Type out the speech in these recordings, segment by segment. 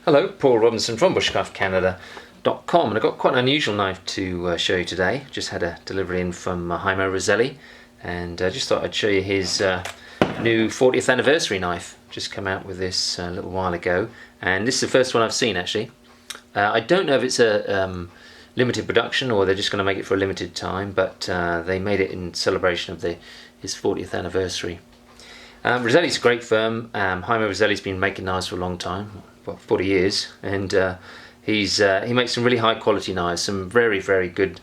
Hello, Paul Robinson from bushcraftcanada.com, and I've got quite an unusual knife to show you today. Just had a delivery in from Roselli, and I just thought I'd show you his new 40th anniversary knife. Just come out with this a little while ago, and this is the first one I've seen actually. I don't know if it's a limited production or they're just going to make it for a limited time, but they made it in celebration of his 40th anniversary. Roselli's a great firm. Roselli's been making knives for a long time, about 40 years, and he makes some really high quality knives, some very good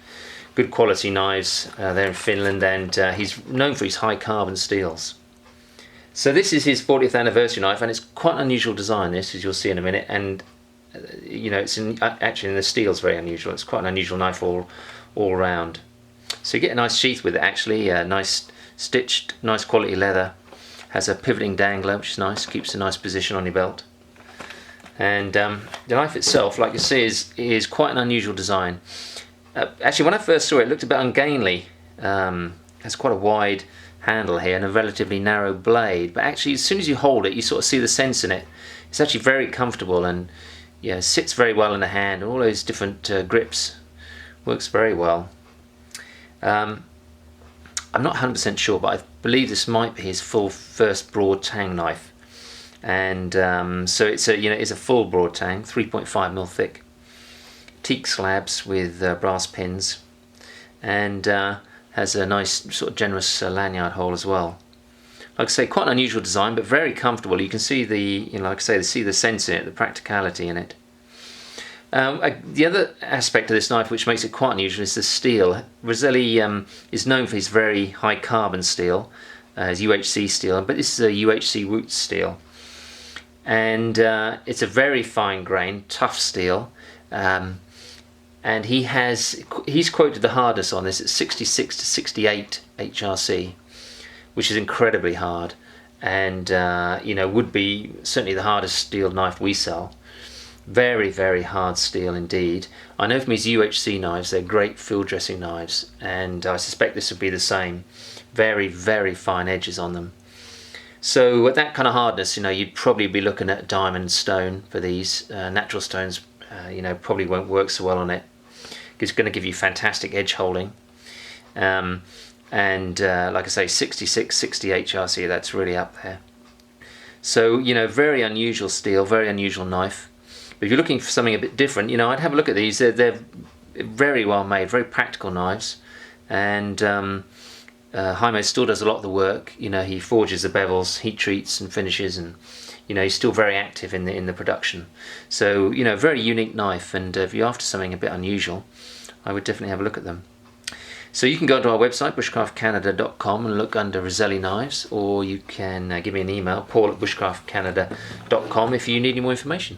quality knives there in Finland, and he's known for his high carbon steels. So this is his 40th anniversary knife, and it's quite an unusual design, this, as you'll see in a minute, and you know, it's actually in the steel's very unusual. It's quite an unusual knife all round. So you get a nice sheath with it actually, nice stitched, nice quality leather. Has a pivoting dangler, which is nice, keeps a nice position on your belt. And the knife itself, like you see, is quite an unusual design. Actually, when I first saw it, it looked a bit ungainly. Has quite a wide handle here and a relatively narrow blade, but actually as soon as you hold it, you sort of see the sense in it. It's actually very comfortable, and yeah, sits very well in the hand, and all those different grips works very well. I'm not 100% sure, but I believe this might be his first broad tang knife, and so it's a full broad tang, 3.5mm thick, teak slabs with brass pins, and has a nice sort of generous lanyard hole as well. Like I say, quite an unusual design, but very comfortable. You can see like I say, see the sense in it, the practicality in it. The other aspect of this knife which makes it quite unusual is the steel. Roselli is known for his very high carbon steel, his UHC steel, but this is a UHC Wootz steel. And it's a very fine grain, tough steel. And he's quoted the hardness on this at 66 to 68 HRC, which is incredibly hard, and would be certainly the hardest steel knife we sell. Very hard steel indeed. I know from his UHC knives, they're great field dressing knives, and I suspect this would be the same. Very fine edges on them. So at that kind of hardness, you'd probably be looking at diamond stone for these. Natural stones, probably won't work so well on it. It's going to give you fantastic edge holding. And like I say, 66, 60 HRC, that's really up there. So, very unusual steel, very unusual knife. But if you're looking for something a bit different, I'd have a look at these. They're very well made, very practical knives. And Jaime still does a lot of the work. He forges the bevels, heat treats and finishes, and he's still very active in the production. So, very unique knife, and if you're after something a bit unusual, I would definitely have a look at them. So you can go to our website, bushcraftcanada.com, and look under Roselli knives, or you can give me an email, paul@bushcraftcanada.com, if you need any more information.